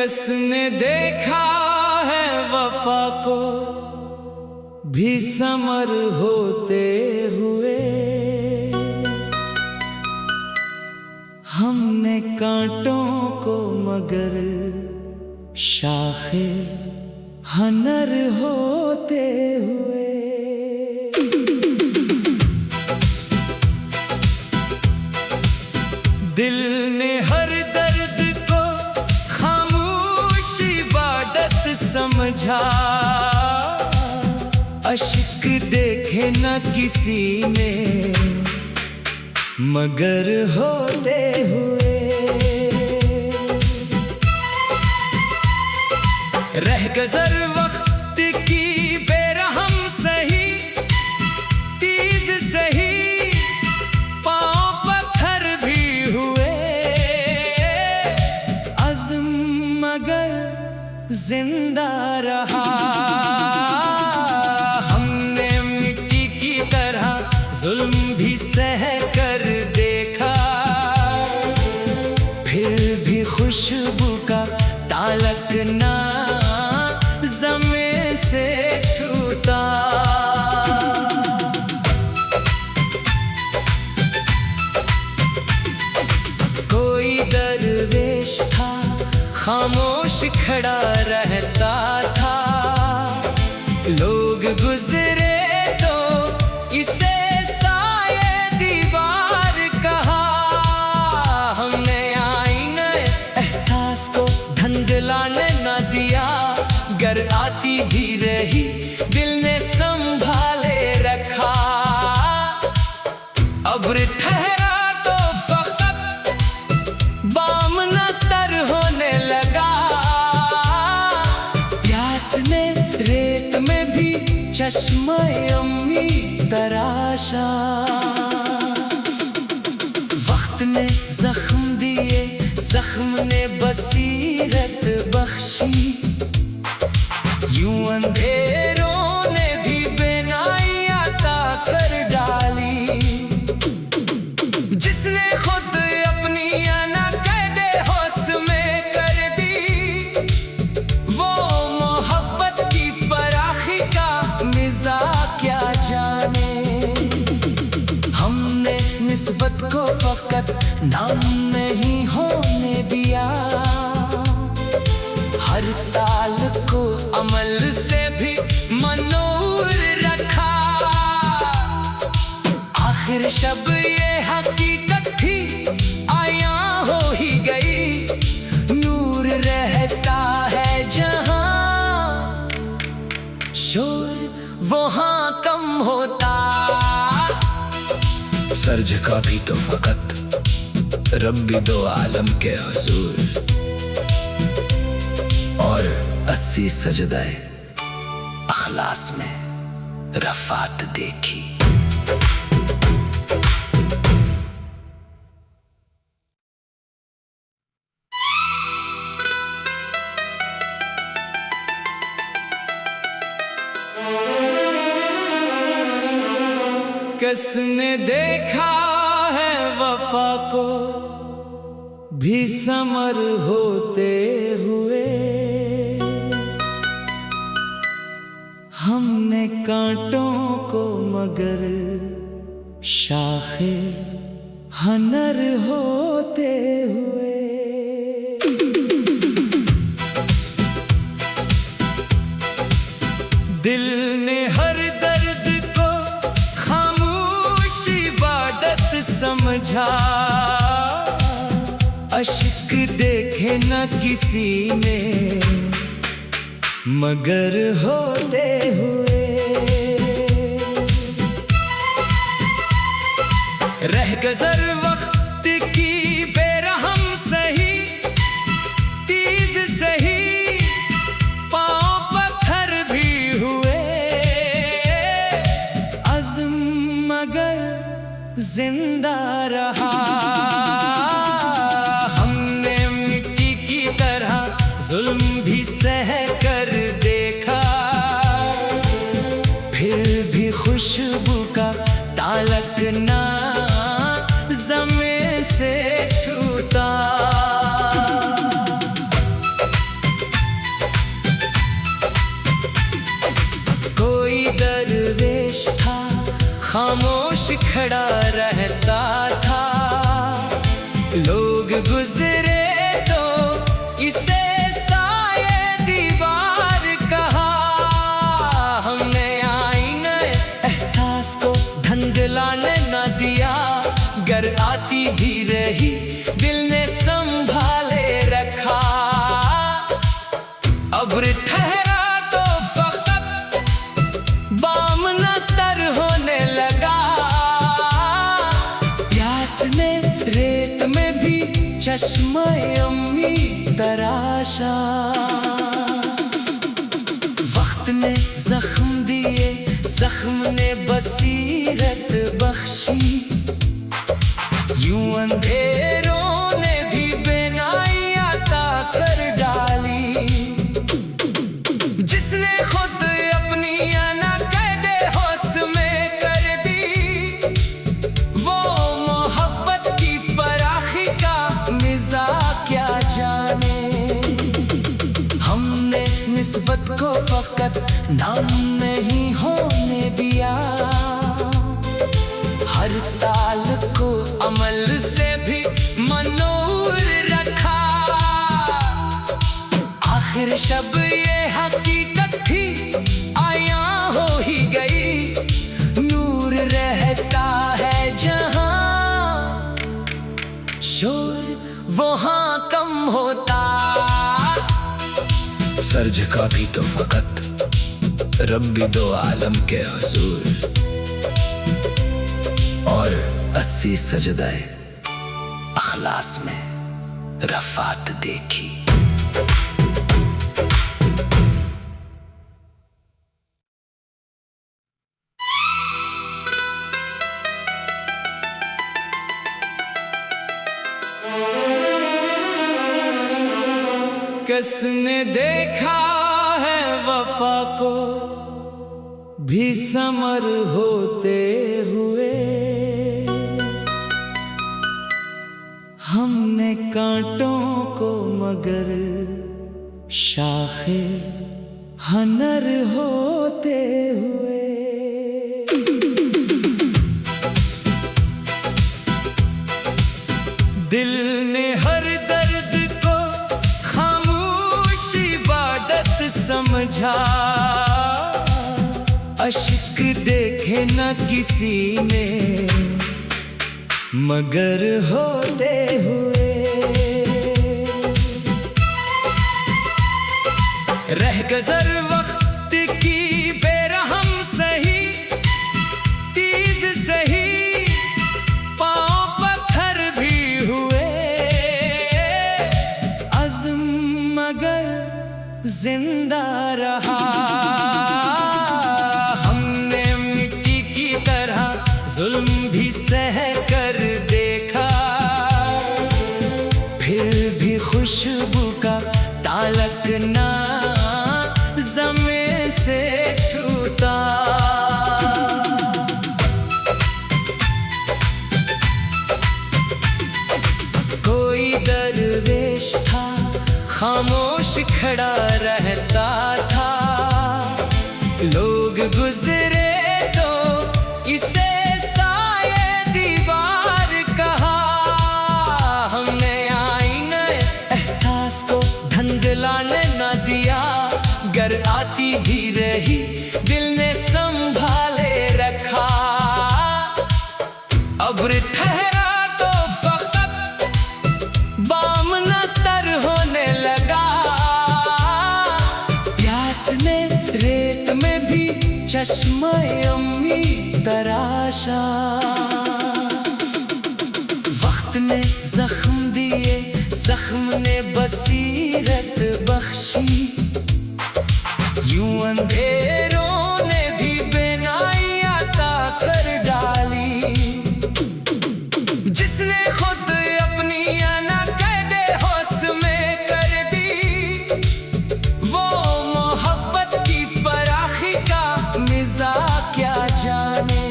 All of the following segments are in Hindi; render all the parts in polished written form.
किसने देखा है वफा को भी समर होते हुए। हमने कांटों को मगर शाखे हनर होते हुए। दिल ने हर दर्द को खामोश इबादत समझा। अश्क देखे न किसी ने मगर होते हुए। रह गुज़र वक्त की बेरहम सही, तीज सही, पाँव पत्थर भी हुए। अज़्म मगर जिंदा रहा। हमने मिट्टी की तरह जुल्म भी सह कर देखा। फिर भी खुशबू का ताल्लुक ना ज़मीं से छूटा। कोई दरवेश था खामोश खड़ा रहता था। लोग गुजरे तो इसे साये दीवार कहा। हमने आईने एहसास को धंधलाने न दिया। गर आती भी रही दिल ने संभाले रखा। अब्र ठहरा तो फकत बामना तर होने लगा। प्यास ने रेत में भी चश्मा अम्मी तराशा। वक्त ने जख्म दिए, जख्म ने बसीरत बख्शी। यूं अंधेरों ने भी बेनाई अता कर डाली। जिसने खुद अपनी अना कैदे होश में कर दी, वो मोहब्बत की फराखी का मिजाज क्या जाने। हमने निस्बत को फकत नाम नहीं होने दिया। हर ताल को अमल से भी मनूर रखा। आखिर शब ये हकीकत थी आया हो ही गई। नूर रहता है जहां, शोर वहां कम होता। सर झुका भी तो फकत रब्बी दो आलम के हुजूर। और 80 सजदाए अखलास में रफ़ात देखी। किसने देखा है वफा को भी समर होते हुए। हमने कांटों को मगर शाखे हनर होते हुए। दिल ने हर दर्द को खामोश इबादत समझा। अश्क देखे न किसी ने मगर होते हुए। रह गुज़र वक्त की बेरहम सही, तीज सही, पाँव पत्थर भी हुए। अज़्म मगर जिंदा रहा। हमने मिट्टी की तरह जुल्म भी सह कर देखा। फिर भी खुशबू का ताल्लुक ना ज़मीं से छूटा। खामोश खड़ा रहता था। लोग गुजरे तो इसे साये दीवार कहा। हमने आईने एहसास को धंधलाने न दिया, गर आती भी रही दिल ने संभाले रखा। अब्र ठहरा तो फकत बाम न तर होने लगा। प्यास ने रेत में भी चश्मा अम्मी तराशा। वक्त ने जख्म दिए, जख्म ने बसीरत बख्शी। यूं अंधेरों ने भी बेनाई अता कर डाली। जिसने खुद अपनी अना कैदे होश में कर दी, वो मोहब्बत की फराखी का मिजाज क्या जाने। हमने निस्बत को फकत नाम नहीं होने दिया, हर ताल को अमल से भी मनूर रखा। आखिर शब ये हकीकत थी आया हो ही गई। नूर रहता है जहां, शोर वहां कम होता। सर झुका भी तो फकत रब्बी दो आलम के हुजूर, और 80 सजदाए अखलास में रफ़ात देखी। किसने देखा है वफा को भी समर होते हुए। हमने कांटों को मगर शाखे हनर होते हुए। दिल ने हर दर्द को खामोश इबादत समझा। अश्क देखे न किसी ने मगर होते हुए। रह गुज़र वक्त की बेरहम सही, तीज सही, पाँव पत्थर भी हुए। अज़्म मगर जिंदा रहा। हमने मिट्टी की तरह जुल्म भी सह कर देखा, फिर भी खुशबू का ताल्लुक ना ज़मीं से छूटा। कोई दरवेश था खामोश खड़ा रहता था। लोग गुजरे तो इसे साये दीवार कहा। हमने आईने एहसास को धंधलाने न दिया, गर आती भी रही दिल ने संभाले रखा। अब्र ठहरा तो फकत बाम न तर होने लगा। प्यास ने रेत में भी चश्मा अम्मी तराशा। वक्त ने जख्म दिए, जख्म ने बसीरत बख्शी। यूं अंधेरों ने भी बेनाई अता कर डाली। जिसने खुद अपनी अना कैदे होश में कर दी, वो मोहब्बत की फराखी का मिजाज क्या जाने।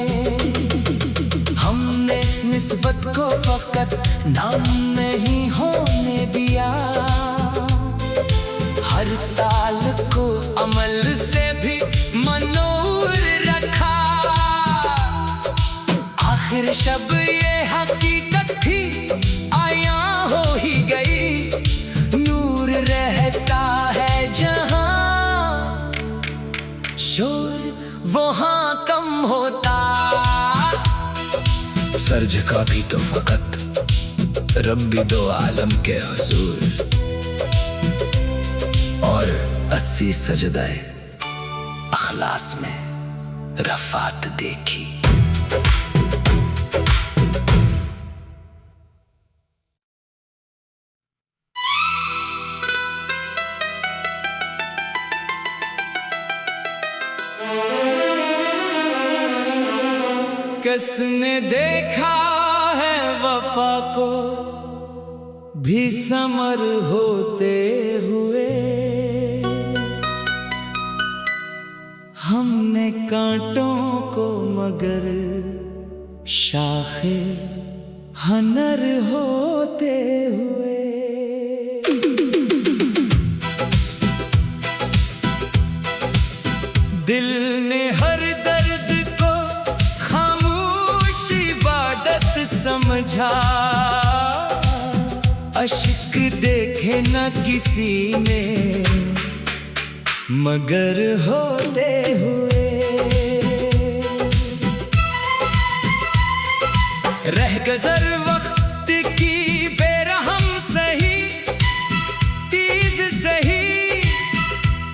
हमने निस्बत को फकत नाम नहीं होने दिया, हर ताल को अमल से भी मनूर रखा। शोर वहाँ कम होता। सर झुका भी तो फकत रब्बी दो आलम के हुजूर, और 80 सजदाए अखलास में रफात देखी। किसने देखा है वफा को भी समर होते हुए, हमने कांटों को मगर शाखे हनर होते हुए। दिल ने हर दर्द को खामोश इबादत समझा, अश्क देखे न किसी ने मगर होते हुए। रह गुज़र वक्त की बेरहम सही, तीज सही,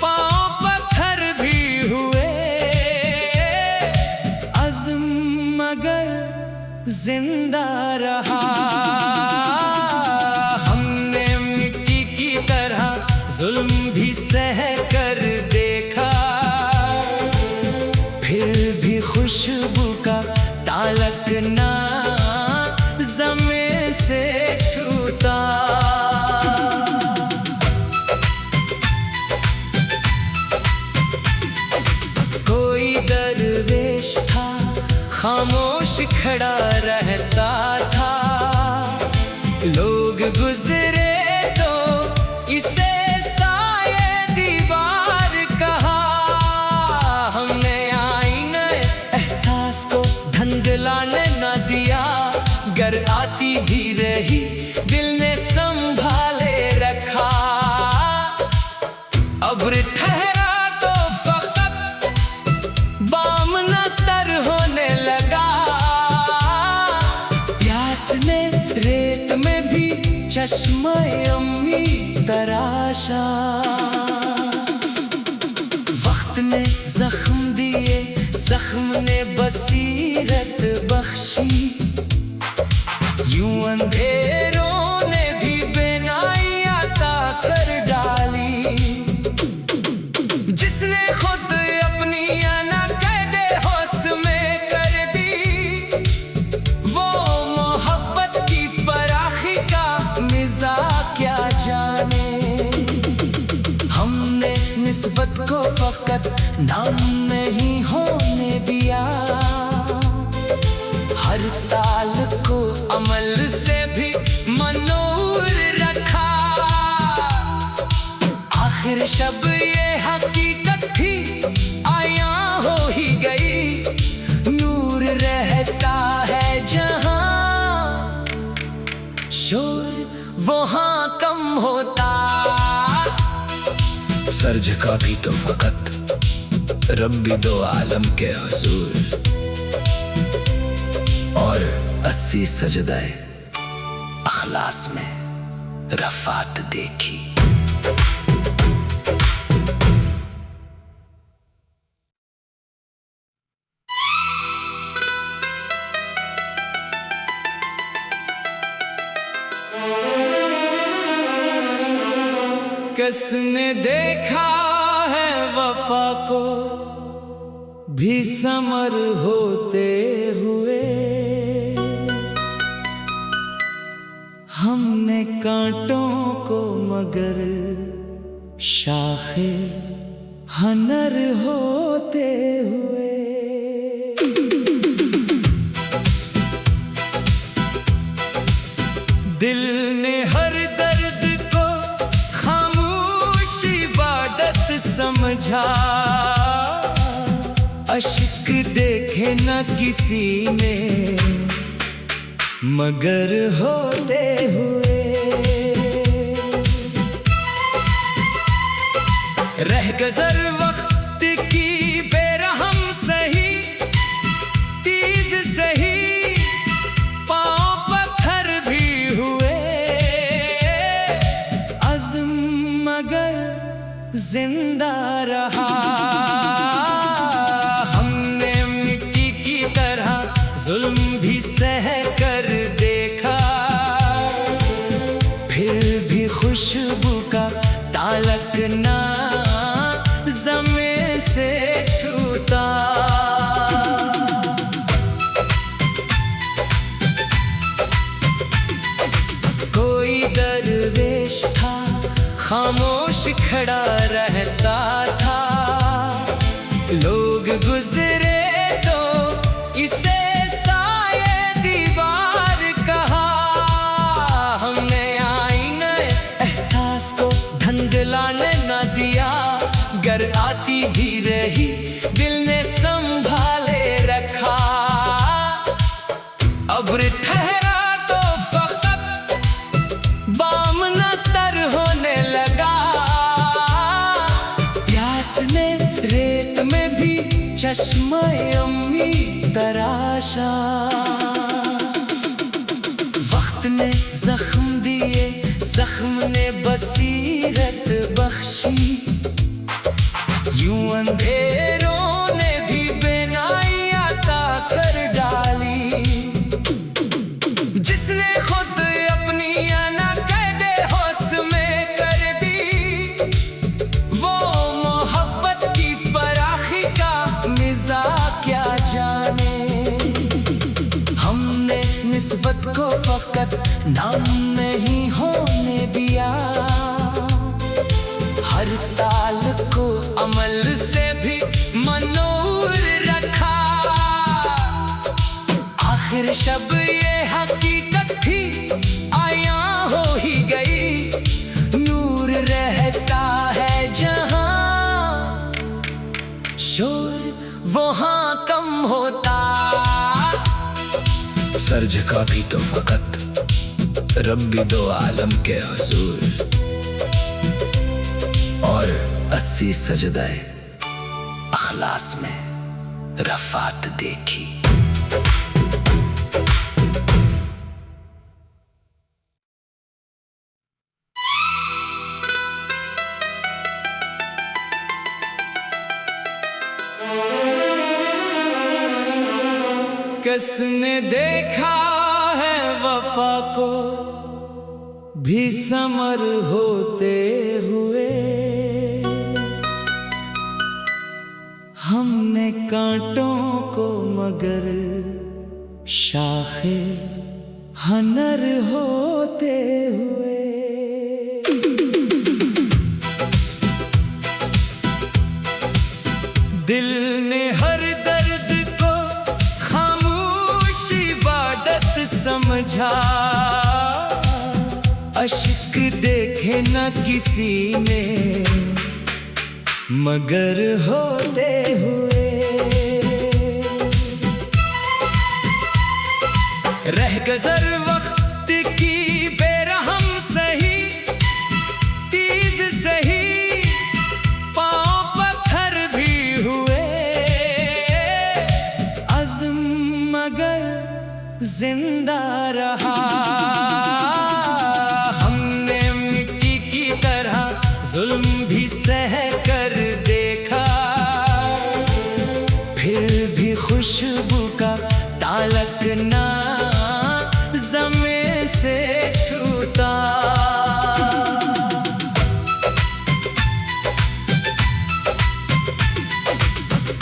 पाँव पत्थर भी हुए, अज़्म मगर जिंदा रहा। हमने मिट्टी की तरह जुल्म भी सह कर देखा, फिर भी खुशबू का ताल्लुक ना ज़मीं से टूटा। कोई दरवेश था खामोश खड़ा रहता था, लोग गुजरे तो इसे साये दीवार कहा। हमने आईने एहसास को धंधलाने न दिया, गर आती भी रही दिल ने संभाले रखा। अब्र ठहरा तो फकत बामना तर होने लगा, प्यास ने रेत में भी चश्मा अम्मी तराशा। वक्त ने जख्म दिए, जख्म ने बसीरत बख्शी, यूं अंधेरों ने भी बेनाई अता कर डाली। जिसने खुद अपनी अना कैदे होश में कर दी, वो मोहब्बत की फराखी का मिजाज क्या जाने। हमने निस्बत को फकत नाम नहीं होने दिया, हर ताल को अमल से भी मनूर रखा। आखिर शब ये हकीकत भी आया हो ही गई, नूर रहता है जहां शोर वहाँ कम होता। सर झुका भी तो फकत रब्बी दो आलम के हुजूर, और 80 सजदाए अखलास में रफात देखी। किसने देखा है वफा को भी समर होते हुए, हमने कांटों को मगर शाखे हनर होते हुए। दिल ने हर दर्द को खामोश इबादत समझा, अश्क देखे न किसी ने मगर होते हुए। रह गुज़र वक्त की बेरहम जुल्म भी सह कर देखा, फिर भी खुशबू का ताल्लुक ना ज़मीं से छूटा। कोई दरवेश था खामोश खड़ा रहता था, लोग गुजरे तो इसे साये दीवार कहा। हमने आईने एहसास को धंधलाने न दिया, गर आती भी रही दिल ने संभाले रखा। अब्र ठहरा तो फकत बामना तर होने लगा, प्यास ने रेत में भी चश्मा अम्मी तराशा। वक्त ने जख्म दिए, जख्म ने बसीरत बख्शी, यूं अंधेरों ने भी बेनाई अता कर डाली। जिसने खुद अपनी अना कैदे होश में कर दी, वो मोहब्बत की फराखी का मिजाज क्या जाने। हमने निस्बत को फकत नाम नहीं होने दिया, हर ताल को अमल से भी मनूर रखा। आखिर शब ये हकीकत भी आया हो ही गई, नूर रहता है जहां शोर वहां कम होता। सर झुका भी तो फकत रब्बी दो आलम के हुजूर, और 80 सजदाए अखलास में रफ़ात देखी। किसने देखा है वफा को भी समर होते हुए, हमने कांटों को मगर शाखे हनर होते हुए। दिल ने हर दर्द को खामोश इबादत समझा, अश्क देखे न किसी ने मगर होते हुए। रह गुज़र वक्त की बेरहम सही, तीज सही, पाँव पत्थर भी हुए, अज़्म मगर जिंदा रहा। हमने मिट्टी की तरह जुल्म भी सह कर देखा, फिर भी खुशबू का ताल्लुक ना ज़मीं से छूटा।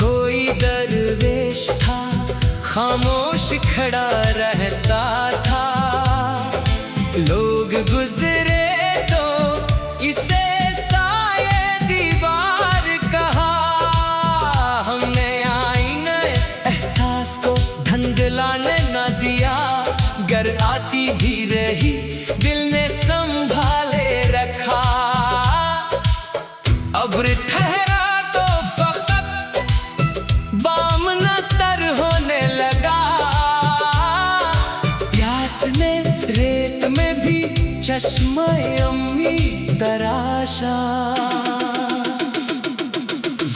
कोई दरवेश था खामोश खड़ा रहता था, लोग गुजरे तो इसे साये दीवार कहा। हमने आईने एहसास को धंधलाने न दिया, गर आती भी रही दिल ने संभाले रखा। अब्र ठहरा तो फकत बामना तर होने लगा, प्यास ने रेत में भी चश्मा अम्मी तराशा।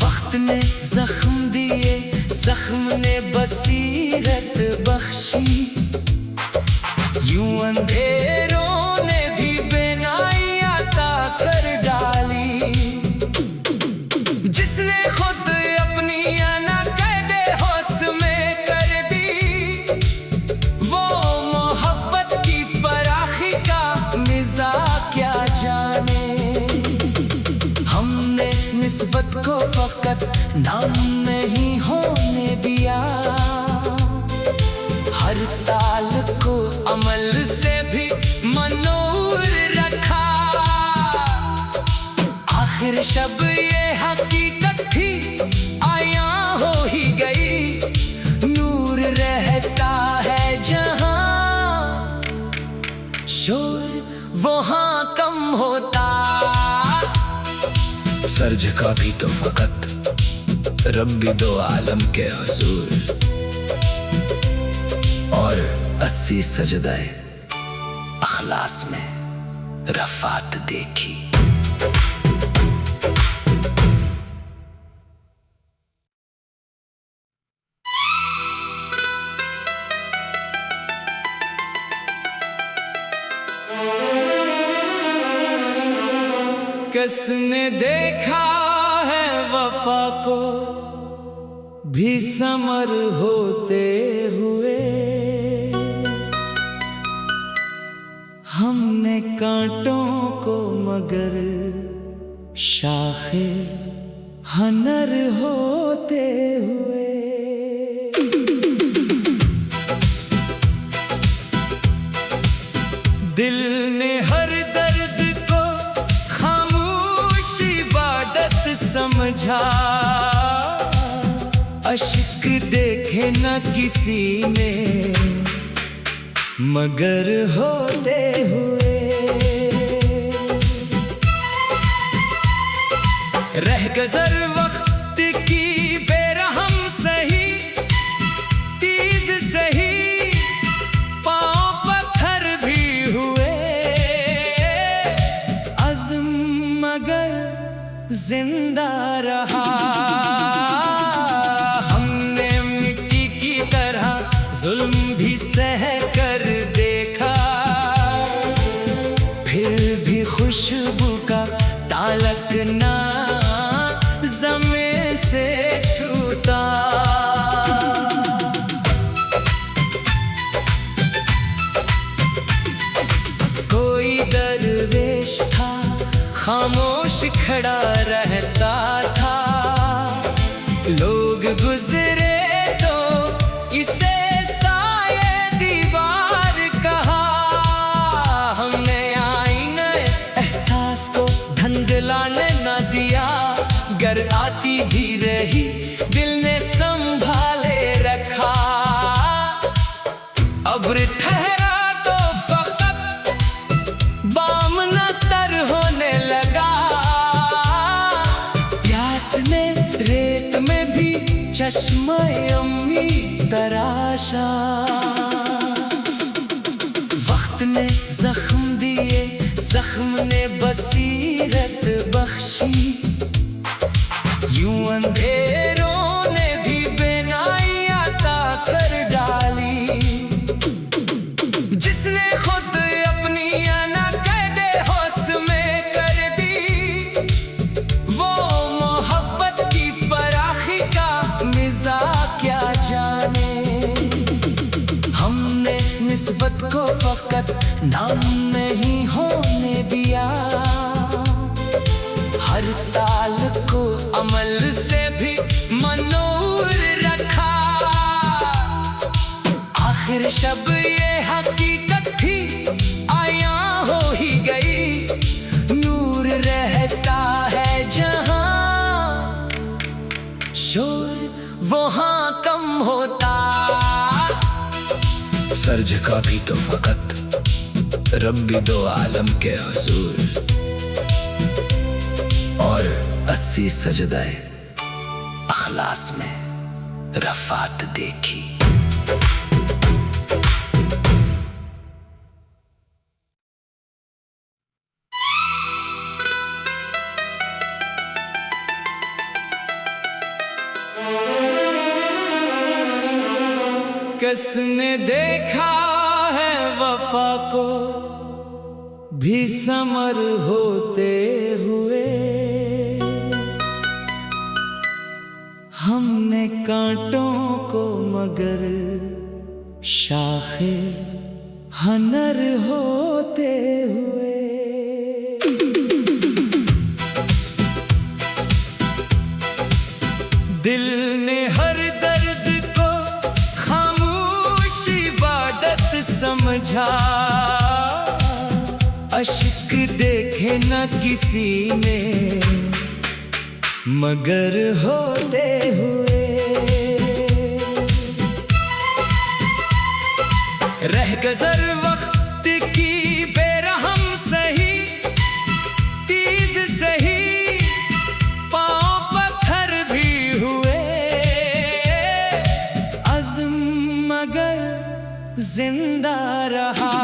वक्त ने जख्म दिए, जख्म ने बसीरत बख्शी, यूं अंधेरों ने भी बेनाई अता कर डाली। जिसने खुद अपनी अना कैदे होश में कर दी, सर झुका भी तो फकत रब्बी दो आलम के हुजूर, और 80 सजदाए अखलास में रफ़ात देखी। किसने देखा है वफा को भी समर होते हुए, हमने कांटों को मगर शाखे हनर होते हुए। दिल ने हर दर्द को खामोश इबादत समझा, अश्क देखे न किसी ने मगर होते हुए। रह गुज़र वक्त की बेरहम सही, तीज सही, पाँव पत्थर भी हुए, अज़्म मगर जिंदा रहा। हमने मिट्टी की तरह जुल्म भी सह कर देखा, फिर भी खुशबू का ताल्लुक ना ज़मीं से छूटा। कोई दरवेश था खामोश खड़ा रहता था, लोग गुजरे तो इसे साये दीवार कहा। हमने आईने एहसास को धंधलाने न दिया, गर आती भी रही दिल ने संभाले रखा। अब्र ठहरा तो फकत बाम न तर होने लगा, प्यास ने रेत में भी चश्मा अम्मी तराशा। वक्त ने जख्म दिए, जख्म ने बसीरत बख्शी, यूं अंधेरों ने भी बेनाई अता कर डाली। जिसने खुद अपनी अना कैदे होश में कर दी, वो मोहब्बत की फराखी का मिजाज क्या जाने। हमने निस्बत को फकत नाम नहीं होने दिया, हर ताल को अमल से भी मनूर रखा। आखिर शब ये हकीकत भी आया हो ही गई, नूर रहता है जहां शोर वहां कम होता। सर झुका भी तो फकत रब्बी दो आलम के हुजूर, और 80 सजदाए अखलास में रफ़ात देखी। किसने देखा है वफा को भी समर होते हुए, हमने कांटों को मगर शाखे हनर होते हुए। दिल ने हर दर्द को खामोश इबादत समझा, अश्क देखे न किसी ने मगर होते हुए। रह गुज़र वक्त की बेरहम सही, तीज सही, जिंदा रहा।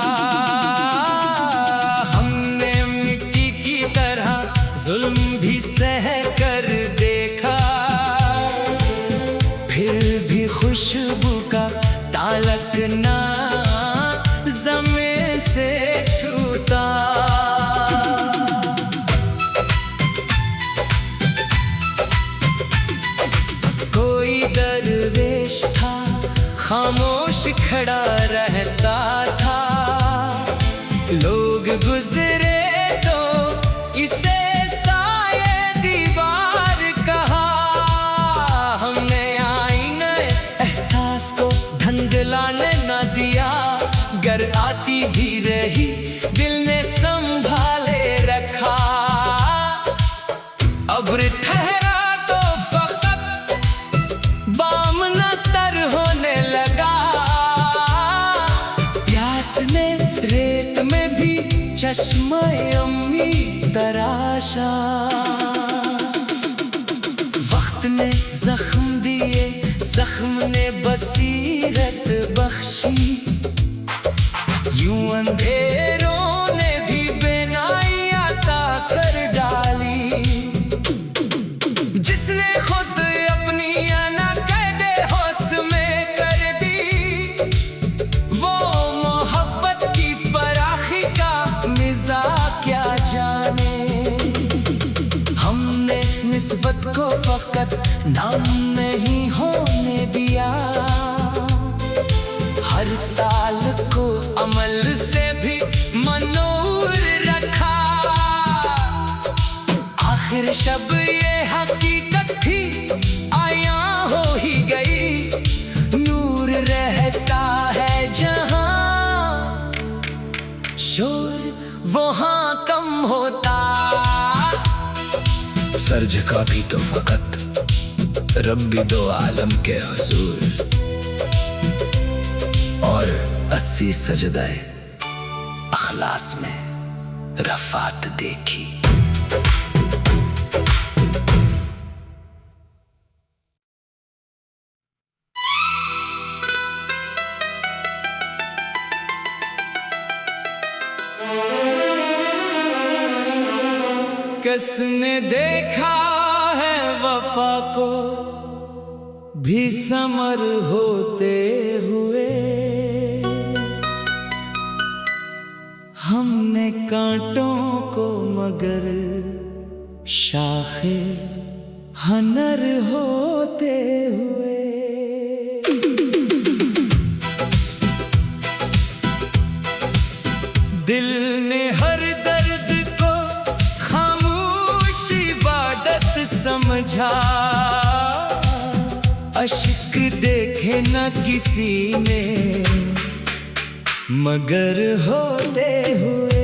हमने मिट्टी की तरह जुल्म भी सह कर देखा, फिर भी खुशबू का ताल्लुक ना ज़मीं से छूटा। कोई दरवेश था खामोश खड़ा रहता था, लोग गुजरे तो इसे साये दीवार कहा। हमने आईने एहसास को धंधलाने न दिया, गर आती भी रही दिल ने संभाले रखा। अब्र ठहरा तो फकत बामना तर होने लगा, प्यास ने रेत में भी चश्मा अम्मी तराशा। वक्त ने जख्म दिए, जख्म ने बसीरत बख्शी, यूं अंधेरों ने भी बेनाई अता कर डाली। जिसने खुद अपनी अना कैदे होश में कर दी, वो मोहब्बत की फराखी का मिजाज क्या जाने। हमने निस्बत को फकत नाम नहीं होने दिया, हर ताल को अमल से भी मनूर रखा। आखिर शब ये हकीकत थी आया हो ही गई, नूर रहता है जहां शोर वहां कम होता। सर झुका भी तो फकत रब्बी दो आलम के हुजूर, और 80 सजदाए अखलास में रफ़ात देखी। किसने देखा है वफा को भी समर होते हुए, हमने कांटों को मगर शाखे हनर होते हुए। दिल ने हर दर्द को खामोश इबादत समझा, अश्क देखे न किसी ने मगर होते हुए।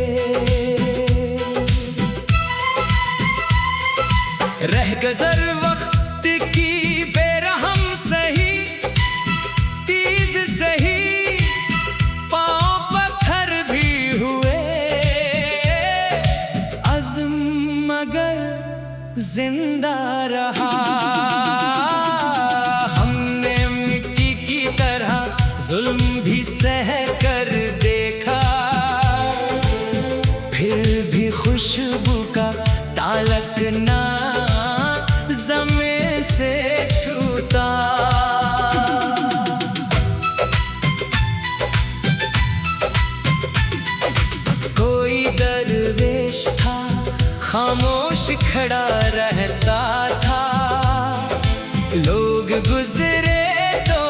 रह गुज़र वक्त की बेरहम सही, तीज सही, पाँव पत्थर भी हुए, अज़्म मगर जिंदा रहा। हमने मिट्टी की तरह जुल्म भी सह कर देखा, फिर भी खुशबू का ताल्लुक ना ज़मीं से छूटा। कोई दरवेश था खामोश खड़ा रहता था, लोग गुजरे तो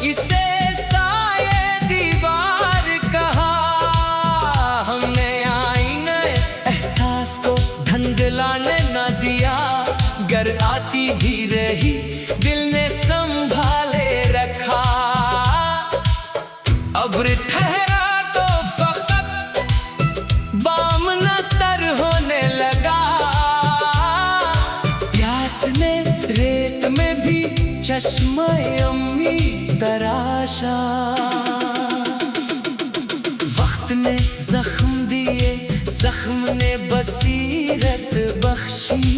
इसे साये दीवार कहा। हमने आईने एहसास को धंधलाने न दिया, गर आती भी रही दिल ने संभाले रखा। अब्र ठहरा तो फकत बामना तर होने लगा, प्यास ने रेत में भी चश्मा अम्मी तराशा। वक्त ने जख्म दिए, जख्म ने बसीरत बख्शी,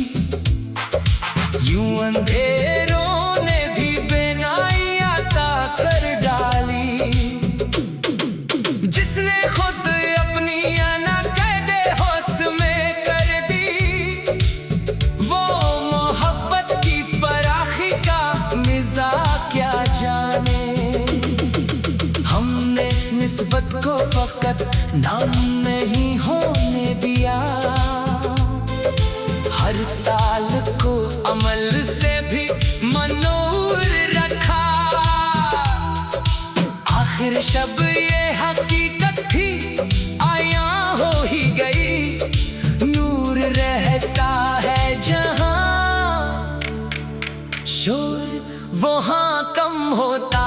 यूं अंधेरों ने भी बेनाई अता कर डाली। जाने। हमने निस्बत को फकत नाम नहीं होने दिया, हर ताल को अमल से भी मनूर रखा। आखिर शब ये हकीकत भी आया हो ही गई, नूर रहता है जहां, शोर वहां कम होता।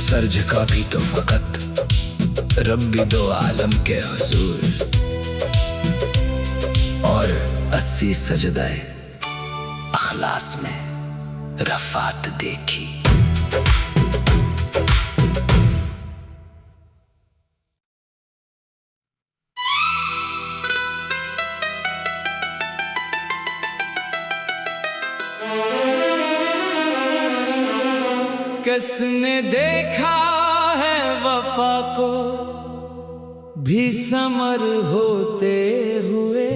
सर झुका भी तो फकत रब्बी दो आलम के हुजूर, और 80 सजदाए अखलास में रफ़ात देखी। किसने देखा है वफा को भी समर होते हुए,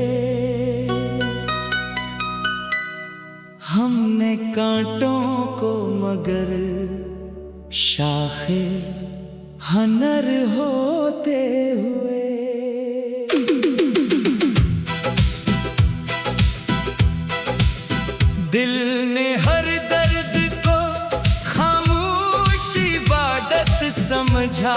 हमने कांटों को मगर शाखे हनर होते हुए। दिल ने हर दर्द को खामोश इबादत समझा,